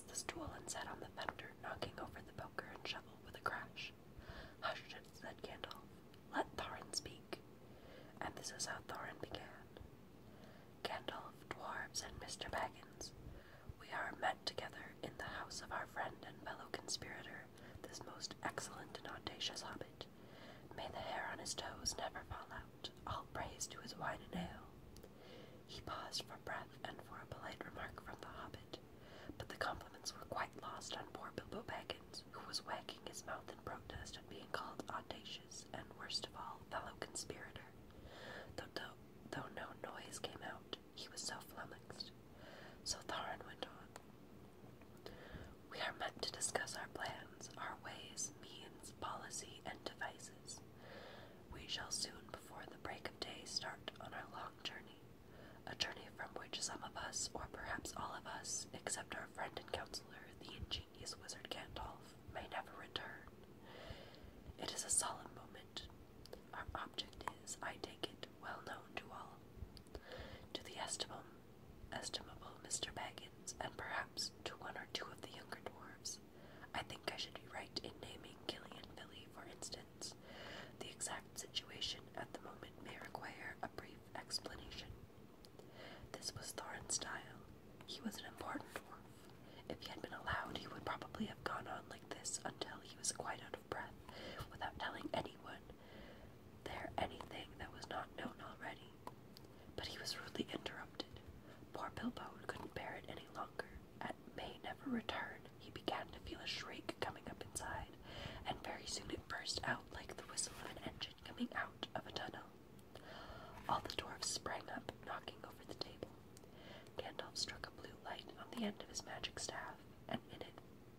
missed the stool and sat on the fender, knocking over the poker and shovel with a crash. "Hush," said Gandalf. "Let Thorin speak." And this is how Thorin began. "Gandalf, dwarves, and Mr. Baggins, we are met together in the house of our friend and fellow conspirator, this most excellent and audacious hobbit. May the hair on his toes never fall out. All praise to his wine and ale." He paused for breath and for a polite remark from the hobbit, but the compliments were quite lost on poor Bilbo Baggins, who was wagging his mouth in protest at being called audacious and, worst of all, fellow conspirator. Though no noise came out, he was so flummoxed. So Thorin went on. "We are meant to discuss our plans, our ways, means, policy, and devices. We shall soon, before the break of day, start on our long journey, a journey from which some of us, or perhaps all of us, except our friend and counselor, the ingenious wizard Gandalf, may never return. It is a solemn moment. Our object is, I take it, well known to all. To the estimable Mr. Baggins, and perhaps to one or two of the younger dwarves, I think I should be right in naming Gilly and Billy, for instance. The exact situation at the moment may require a brief explanation." This was Thorin's style. He was an important dwarf. If he had been allowed, he would probably have gone on like this until he was quite out of breath, without telling anyone there anything that was not known already. But he was rudely interrupted. Poor Bilbo couldn't bear it any longer. At "may never return," he began to feel a shriek coming up inside, and very soon it burst out like the whistle of an engine coming out of a tunnel. All the dwarfs sprang up, knocking over the table. Gandalf struck a blue light on the end of his magic staff, and in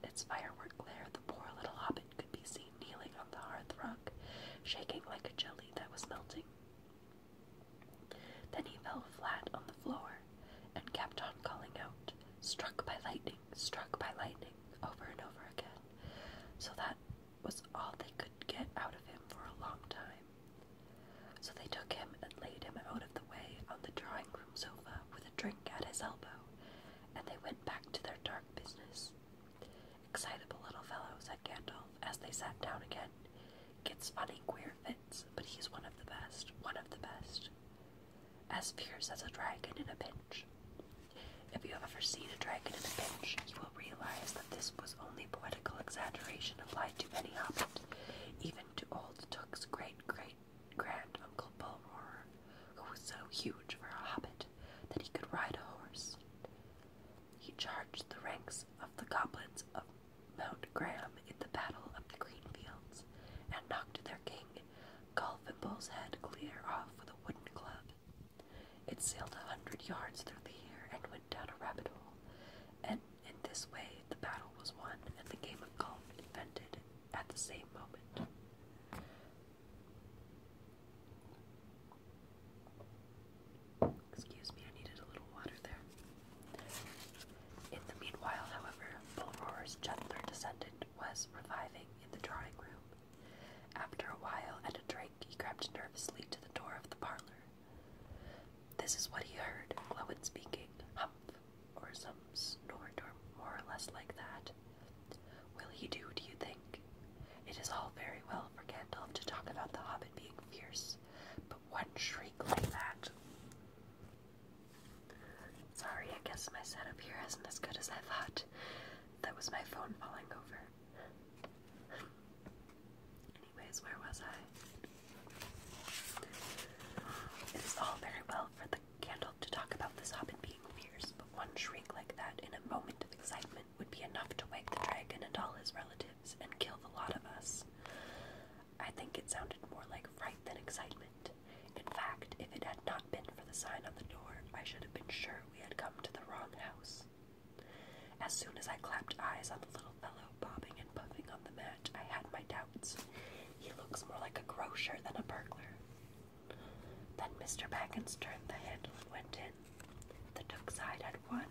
its firework glare, the poor little hobbit could be seen kneeling on the hearth rug, shaking like a jelly that was melting. Then he fell flat on the floor, and kept on calling out, struck by lightning, over and over again, so that was all they could get out of him for a long time. So they took him and laid him out of the way on the drawing-room sofa with a drink at his elbow, and they went back to their dark business. "Excitable little fellow," said Gandalf, as they sat down again. "Gets funny, queer fits, but he's one of the best. As fierce as a dragon in a pinch." If you have ever seen a dragon in a pinch, you will realize that this was only poetical exaggeration applied to any hobbit, even to old Took's great-great-grand-uncle Bullroarer, who was so huge for a hobbit that he could ride a horse. He charged the ranks of the goblins of Mount Graham in the Battle of the Green Fields, and knocked their king, Gulfimble's head clear off with a wooden club. It sailed 100 yards through the air and went down a rabbit hole, and in this way the battle was won and the game of golf invented at the same moment. Excuse me, I needed a little water there. In the meanwhile, however, Bullroarer's gentler descendant was reviving in the drawing room. After a while, at a drink, he crept nervously to the door of the parlor. This is what he heard, Glowin speaking, humph, or some snort, or more or less like that. Will he do you think? It is all very well for Gandalf to talk about the hobbit being fierce, but one shriek like that. Sorry, I guess my setup here isn't as good as I thought. That was my phone falling over. Anyways, where was I? It is all very well for the Gandalf to talk about this hobbit being fierce, but one shriek like that in a moment of excitement would be enough to wake the dragon and all his relatives and kill the lot of us. I think it sounded more like fright than excitement. In fact, if it had not been for the sign on the door, I should have been sure we had come to the wrong house. As soon as I clapped eyes on the little fellow bobbing and puffing on the mat, I had my doubts. He looks more like a grocer than a burglar. Then Mr. Baggins turned the handle and went in. The Took side had won.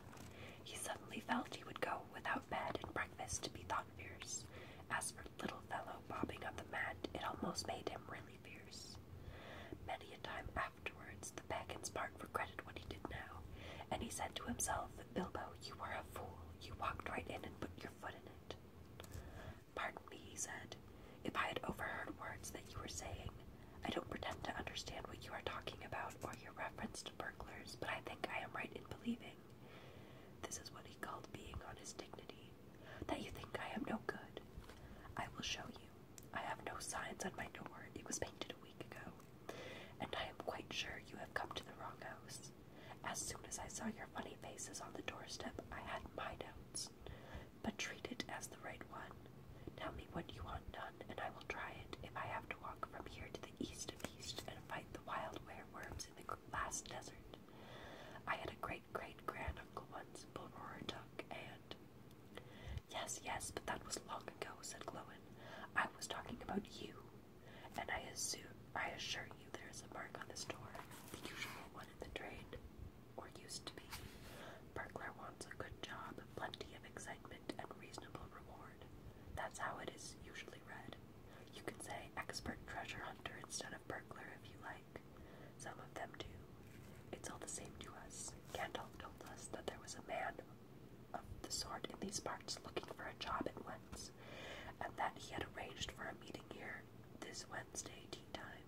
He suddenly felt he would go without bed and breakfast to be thought fierce. As for little fellow bobbing on the mat, it almost made him really fierce. Many a time afterwards, the Baggins part regretted what he did now, and he said to himself, "Bilbo, you were a fool, you walked right in and put your foot in it. Pardon me, he said. If I had overheard words that you were saying, I don't pretend to understand what you are talking about or your reference to burglars, but I think I am right in believing. This is what he called being on his dignity. That you think I am no good. I will show you. I have no signs on my door. It was painted a week ago. And I am quite sure you have come to the wrong house. As soon as I saw your funny faces on the doorstep, I had my doubts. But treat it as the right one. Tell me what you want done, and I will try it if I have to walk from here to the east of east and fight the wild werewolves in the last desert. I had a great-great-granduncle once, J.R.R Tuck, and... Yes, but that was long ago, said Glowin. I was talking about you, and I assure you there is a mark on this door, the usual one in the drain, or used to be. Burglar wants a good job, plenty of excitement, and reasonable reward. That's how it is usually read. You can say expert treasure hunter instead of burglar if you like. Some of them do. It's all the same to us. Gandalf told us that there was a man of the sort in these parts looking for a job at once, and that he had arranged for a meeting here this Wednesday tea time.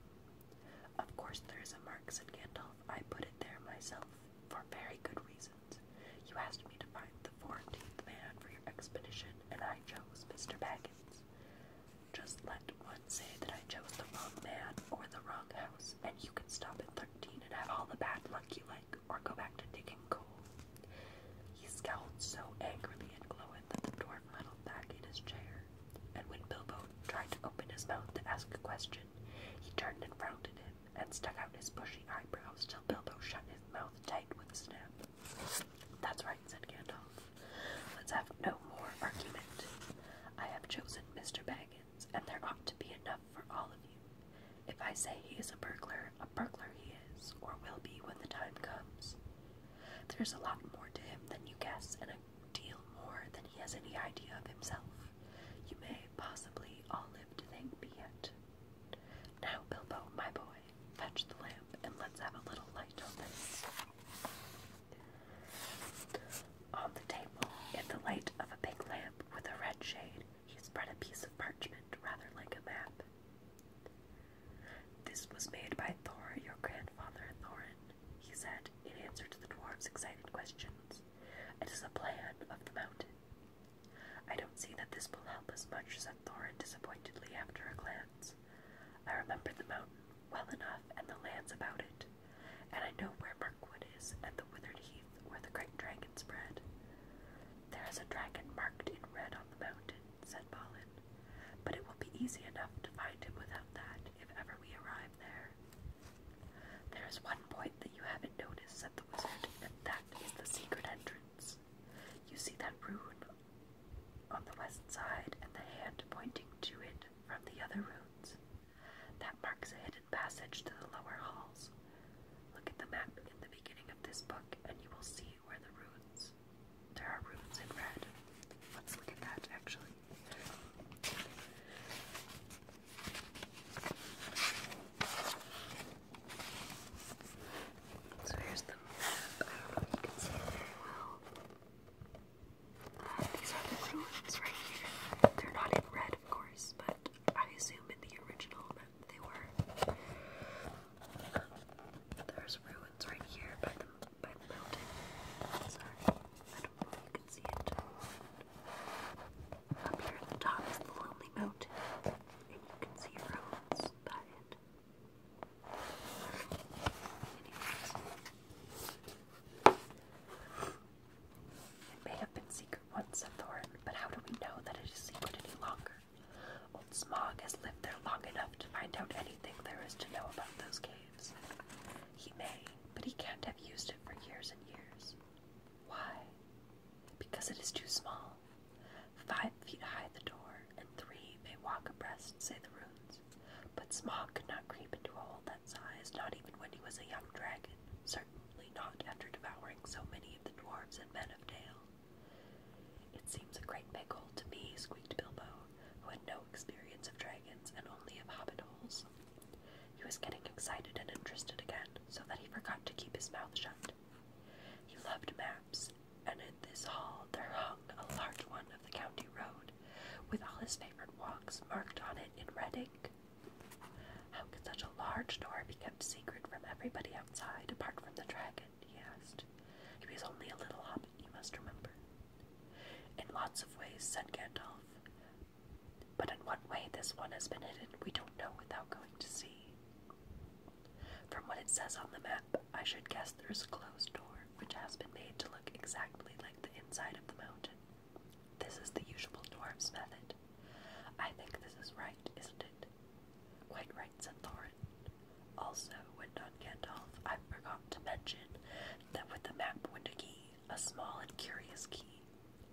Of course there is a mark, said Gandalf. I put it there myself, for very good reasons. You asked me to find the 14th man for your expedition, and I chose Mr. Baggins. Just let one say that I chose the wrong man or the wrong house, and you can stop at 13 and have all the bad luck you like, or go back to digging coal. He scowled so angrily at Glowin that the dwarf huddled back in his chair, and when Bilbo tried to open his mouth to ask a question, he turned and frowned at him, and stuck out his bushy eyebrows till Bilbo shut his mouth tight with a snap. That's right, said Gandalf. Let's have no more argument. I have chosen Mr. Baggins, and there ought to be enough for all of you. If I say he is a burglar he is, or will be when the time comes. There's a lot more to him than you guess, and a deal more than he has any idea of himself. You may possibly all live to thank me yet. Now, Bilbo, my boy, fetch the lamp, and let's have a little light on this. On the table, in the light of a big lamp with a red shade, he spread a piece of parchment rather like a map. This was made by Thor, your grandfather, Thorin, he said, in answer to the dwarf's excited questions. It is a plan of the mountain. I don't see that this will help us much, said Thorin disappointedly after a glance. I remember the mountain well enough and the lands about it, and I know where Mirkwood is and the withered heath where the great dragons bred. There is a dragon marked in red on the mountain, said Balin, but it will be easy enough to find him without that if ever we arrive there. There is one point that you haven't noticed, said the wizard, and that is the secret entrance. You see that rune on the west side and the hand pointing to it from the other runes? That marks a hidden passage to the lower halls. Look at the map in the beginning of this book, and you will see where there are runes in red. Let's look at that, actually. So here's the map. I don't know if you can see it very well. These are the runes right here. They're not in red, of course, but I assume in the original map they were. There's ruins right here by the mountain. Sorry, I don't know if you can see it. Up here at the top is the Lonely Mountain, and you can see ruins by it. It may have been secret once, said Thorin, but how do we know that it is secret any longer? Old Smaug has lived there long enough to find out anything there is to know about those caves. He may, but he can't have used it for years and years. Why? Because it is too small. 5 feet high the door, and 3 may walk abreast, say the runes. But Smaug could not creep into a hole that size, not even when he was a young dragon, certainly not after devouring so many of the dwarves and men of Dale. It seems a great big hole to me, squeaked Bilbo, who had no experience of dragons and only of hobbit holes. He was getting excited and interested again, so that he forgot to keep his mouth shut. He loved maps, and in this hall there hung a everybody outside apart from the dragon?" he asked. "He was only a little hobbit, you must remember." "In lots of ways," said Gandalf. "But in what way this one has been hidden, we don't know without going to see. From what it says on the map, I should guess there's a closed door, which has been made to look exactly like the inside of the mountain. This is the usual dwarf's method. I think this is right, isn't it?" "Quite right," said Thorin. "Also," went on Gandalf, "I forgot to mention that with the map went a key, a small and curious key.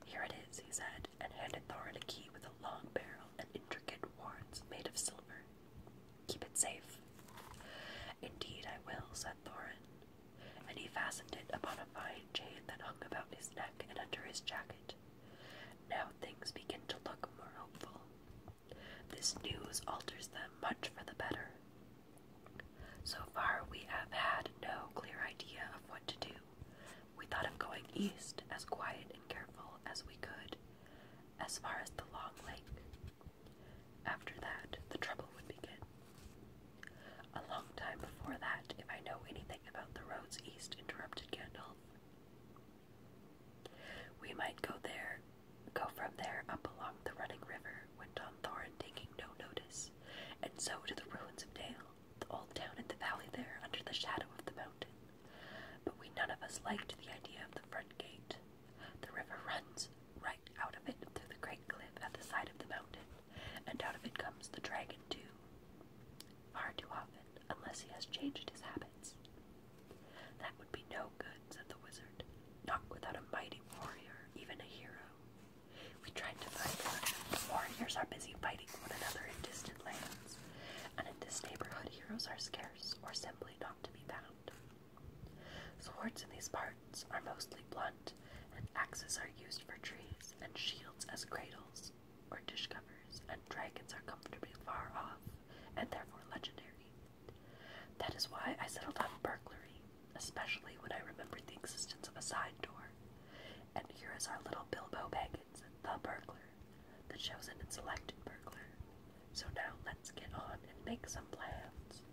Here it is," he said, and handed Thorin a key with a long barrel and intricate wards made of silver. "Keep it safe." "Indeed I will," said Thorin, and he fastened it upon a fine chain that hung about his neck and under his jacket. Now things begin to look more hopeful. This news alters them much for the better. So far we have had no clear idea of what to do. We thought of going east, as quiet and careful as we could, as far as the Long Lake. After that, the trouble would begin. A long time before that, if I know anything about the roads east, interrupted Gandalf. We might go from there up along the running river, went on Thorin, taking no notice, and so to the ruins of Dale, the old town in the valley there, under the shadow of the mountain. But we none of us liked the idea of the front gate. The river runs right out of it through the great cliff at the side of the mountain, and out of it comes the dragon too. Far too often, unless he has changed his habits. That would be no good, said the wizard. Not without a mighty warrior, even a hero. We tried to find one. Warriors are busy fighting one another in distant lands, and in this neighborhood heroes are scarce, or simply not to be found. Swords in these parts are mostly blunt, and axes are used for trees, and shields as cradles, or dish covers, and dragons are comfortably far off, and therefore legendary. That is why I settled on burglary, especially when I remembered the existence of a side door. And here is our little Bilbo Baggins, the burglar, the chosen and selected burglar. So now let's get on and make some plans.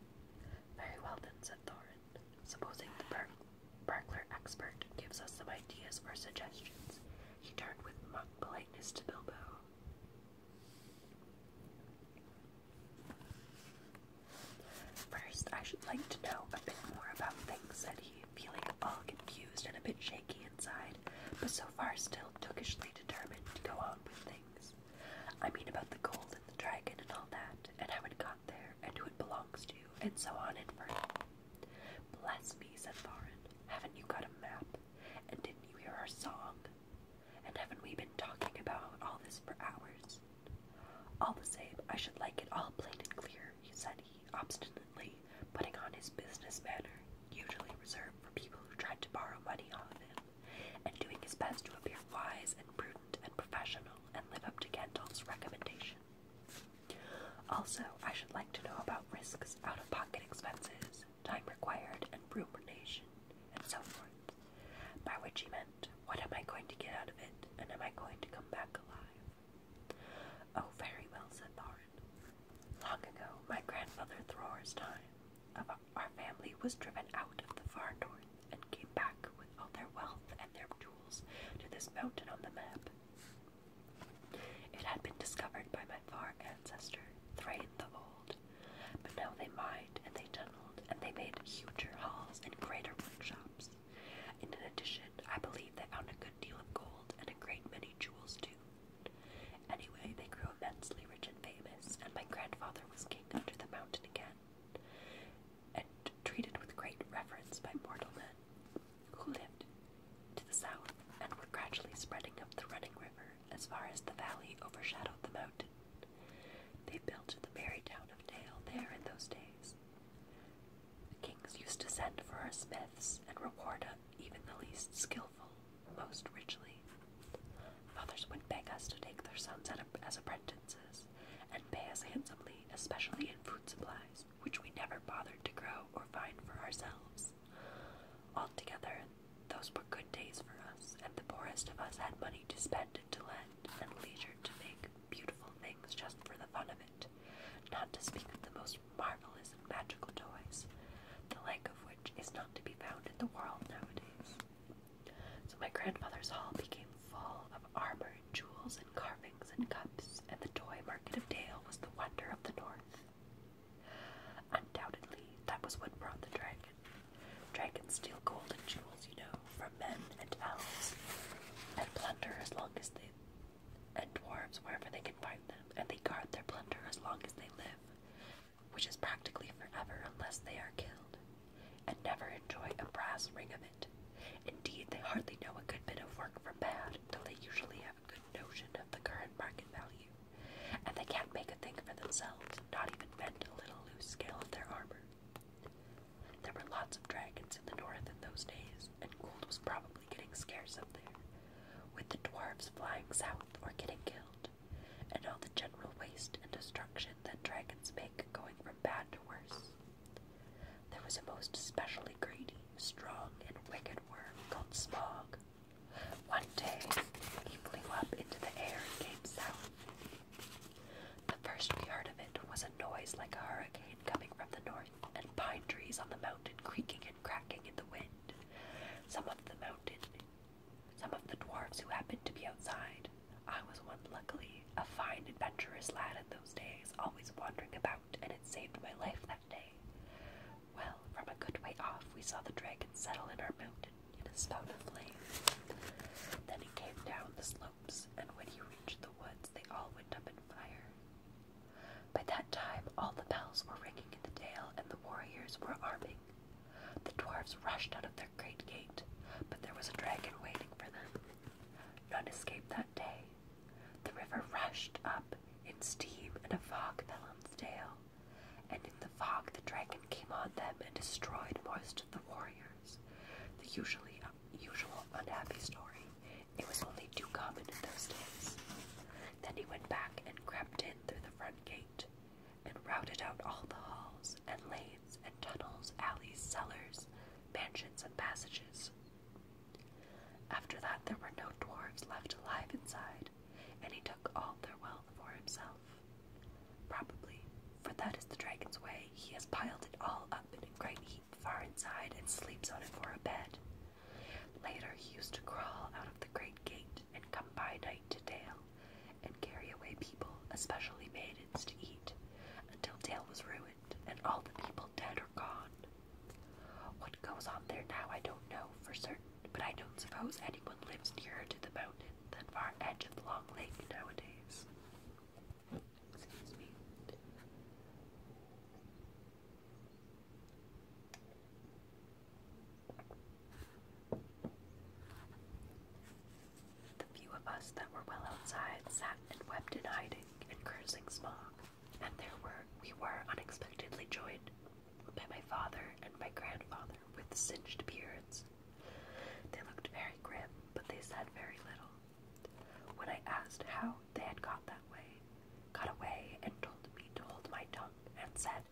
Very well then, said Thorin. Supposing the burglar expert gives us some ideas or suggestions. He turned with mock politeness to Bilbo. First, I should like to know a bit more about things, said he, feeling all confused and a bit shaky inside, but so far still tookishly determined to go on with things. I mean about the gold and the dragon and all that, and how it got there, and who it belongs to, and so on and further. Bless me, said Thorin, haven't you got a map? And didn't you hear our song? And haven't we been talking about all this for hours? All the same, I should like it all plain and clear, said he, obstinately, putting on his business manner, usually reserved for people who tried to borrow money off him, and doing his best to appear wise and prudent and professional and live up to Gandalf's recommendation. Also, I should like to know about risks, out-of-pocket expenses, time required, and rumination, and so forth. By which he meant, what am I going to get out of it, and am I going to come back alive? Oh, very well, said Thorin. Long ago, my grandmother Thror's time, our family was driven out of the far north and came back with all their wealth and their jewels to this mountain on the map. It had been discovered by my far ancestor, Thrain the Old, but now they mined and they tunneled and they made huger halls and greater workshops. And in addition, I believe they found a good deal of gold and a great many jewels too. Anyway, they grew immensely rich and famous, and my grandfather was king under the mountain again, and treated with great reverence by mortal men, who lived to the south, and were gradually spreading up the running river as far as the valley overshadowed the mountain. They built the merry town of Dale there in those days. The kings used to send for our smiths, and reward even the least skillful most richly. Fathers would beg us to take their sons as apprentices, and pay us handsomely, especially in food supplies, which we never bothered to grow or find for ourselves. Altogether, those were good days for us, and the poorest of us had money to spend and to lend, and leisure to make beautiful things just for the fun of it, not to speak of the most marvelous and magical toys, the like of which is not to be found in the world nowadays. So my grandfather's hall became full of armor and jewels and carvings and cups, and the toy market of Dale was the wonder of the north. Undoubtedly, that was what brought the dragon. Dragons steal gold and jewels, from men and elves, and plunder as long as they, and dwarves wherever they can find them, and they guard their plunder as long as they live, which is practically forever unless they are killed, and never enjoy a brass ring of it. Indeed, they hardly know a good bit of work from bad, though they usually have a good notion of the current market value, and they can't make a thing for themselves, not even mend a little loose scale of their armor. There were lots of dragons in the north in those days, and gold was probably getting scarce up there, with the dwarves flying south or getting killed, and all the general waste and destruction that dragons make going from bad to worse. There was a most especially greedy, strong, and wicked worm called Smog. One day, he flew up into the air and came south. The first we heard of it was a noise like a hurricane coming from the north, and pine trees on the mountain creaking and cracking in the wind. Some of the dwarves who happened to be outside. I was one, luckily, a fine, adventurous lad in those days, always wandering about, and it saved my life that day. Well, from a good way off, we saw the dragon settle in our mountain in a spout of flame. Then he came down the slopes, and when he reached the woods, they all went up in fire. By that time, all the bells were ringing in the dale, and the warriors were arming. The dwarves rushed out of their great gate, but there was a dragon waiting for them. None escaped that day. The river rushed up in steam, and a fog fell on the dale, and in the fog the dragon came on them and destroyed most of the warriors. The usual unhappy story. It was only too common in those days. Then he went back and crept in through the front gate, and routed out all the halls and lanes and tunnels, alleys, cellars, mansions, and passages. After that there were no dwarves left alive inside, and he took all their wealth for himself. Probably, for that is the dragon's way, he has piled it all up in a great heap far inside and sleeps on it for a bed. Later he used to crawl out of the great gate and come by night to Dale, and carry away people, especially maidens, to eat, until Dale was ruined, and all the people dead or gone. What goes on there now I don't know for certain, but I don't suppose anyone lives nearer to the mountain than far edge of the long lake nowadays. Excuse me. The few of us that were well outside sat and wept in hiding and cursing Smog, and we were unexpectedly joined by my father and my grandfather with singed beards. They looked very grim, but they said very little. When I asked how they had got away and told me to hold my tongue, and said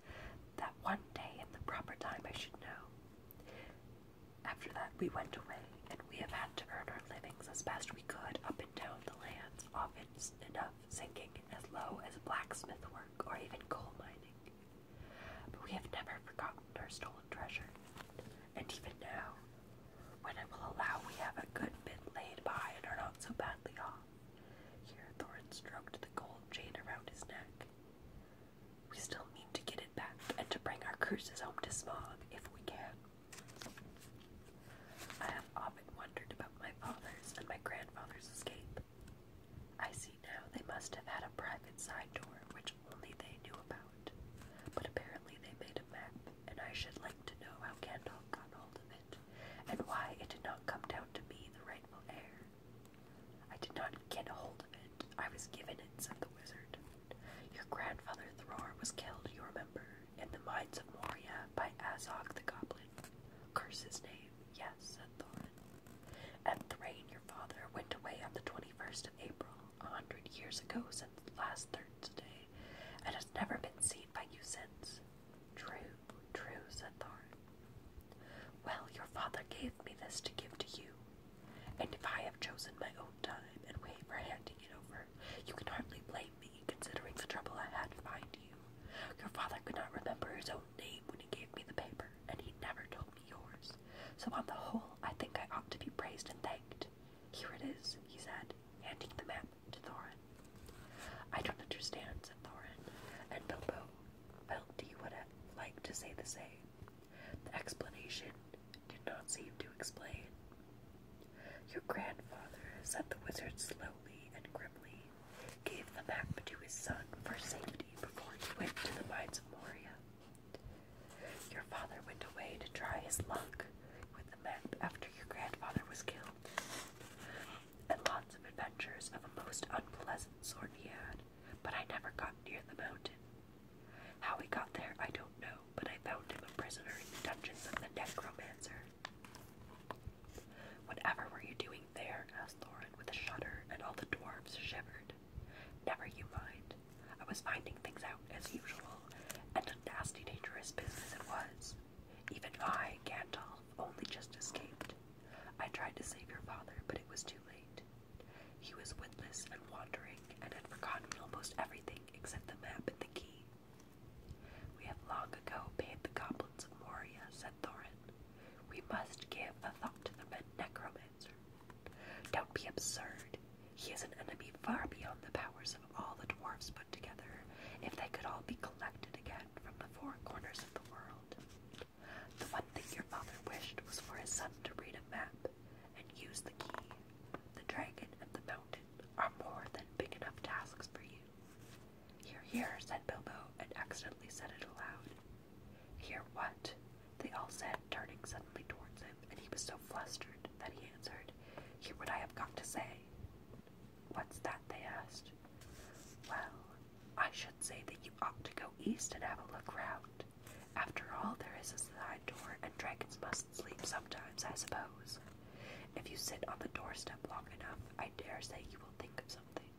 that one day in the proper time I should know. After that we went away, and we have had to earn our livings as best we could up and down the lands, often enough sinking as low as blacksmith work or even coal mining. But we have never forgotten our stolen treasure, and even now, when I will allow we have a good bit laid by and are not so badly off. Here Thorin stroked the gold chain around his neck. We still mean to get it back, and to bring our curses home to Smog, if we can. I have often wondered about my father's and my grandfather's escape. I see now they must have had a private side door, which only they knew about. But apparently they made a map, and I should like to know how Gandalf got hold of it, and why it did not come down to me, the rightful heir. I did not get a hold of it. I was given it, said the wizard. Your grandfather Thror was killed, you remember, in the mines of Moria by Azog the goblin. Curse his name. Yes, said Thorin. And Thrain, your father, went away on the 21st of April, 100 years ago since last Thursday, and has never been seen by you since. True, said Thorin. Well, your father gave me this to give to you, and if I have chosen my own time and way for handing it over, you can hardly blame me, considering the trouble I had to find you. Your father could not remember his own name when he gave me the paper, and he never told me yours. So on the whole, I think I ought to be praised and thanked. Here it is, he said, handing the map to Thorin. I don't understand, said Thorin, and Bilbo felt he would have liked to say the same. The explanation did not seem to explain. Your grandfather, said the wizard slowly and grimly, gave the map to his son for safety before he went to the mines of Moria. Your father went away to try his luck with the map after your grandfather was killed. And lots of adventures of a most unpleasant sort he had, but I never got near the mountain. How he got there I don't know, but I found him a prisoner in the dungeons of the necromancer. Whatever were you doing there? Asked Thorin with a shudder, and all the dwarves shivered. Never you mind. I was finding things out as usual, and a nasty dangerous business it was. Even I, Gandalf, only just escaped. I tried to save your father, but it was too late. He was witless and wandering, and had forgotten almost everything except the map and the key. We have long ago paid the goblins of Moria, said Thorin. We must give a thought to the necromancer. Don't be absurd. He is an enemy far beyond the powers of all the dwarves put together, if they could all be collected again from the four corners of the world. The one thing your father wished was for his son to read a map and use the key. The dragon and the mountain are more than big enough tasks for you. Hear, hear, said Bilbo, and accidentally said it aloud. Hear what? They all said, turning suddenly towards him, and he was so flustered that he answered, Hear what I have got to say. What's that? They asked. Well, I should say that you ought to go east and have a look round. After all, there is a side door, and dragons must sleep sometimes, I suppose. If you sit on the doorstep long enough, I dare say you will think of something.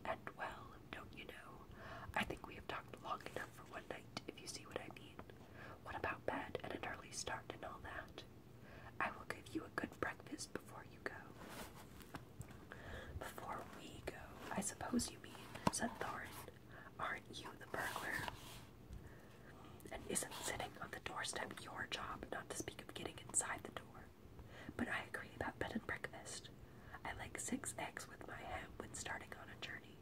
And, well, don't you know, I think we have talked long enough for one night, if you see what I mean. What about bed and an early start and all that? I will give you a good breakfast before you go. Before we go, I suppose you mean, said Thorin. Aren't you the burglar? And isn't sitting on the doorstep your job, not to speak of getting inside the door? But I agree about bed and breakfast. I like 6 eggs with my ham when starting on a journey.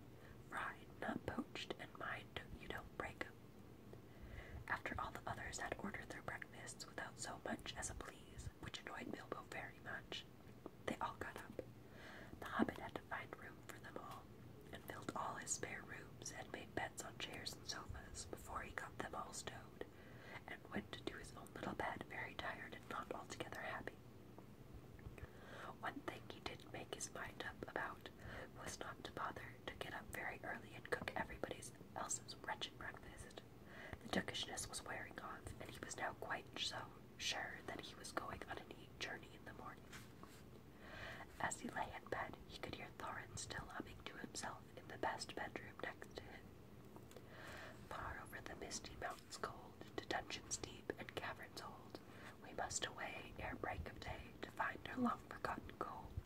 Fried, not poached, and mind you don't break 'em. After all the others had ordered their breakfasts without so much as a please, which annoyed Bilbo very much, they all got up. The Hobbit had to find room for them all, and filled all his spare rooms, and made beds on chairs and sofas before he got them all stowed, and went to his own little bed very tired and not altogether happy. One thing he didn't make his mind up about was not to bother to get up very early and cook everybody else's wretched breakfast. The duckishness was wearing off, and he was now quite so sure that he was going on a neat journey in the morning. As he lay in bed, he could hear Thorin still humming to himself in the best bedroom next to him. Far over the misty mountains cold, to dungeons deep and caverns old, we must away ere break of day to find our long-forgotten gold.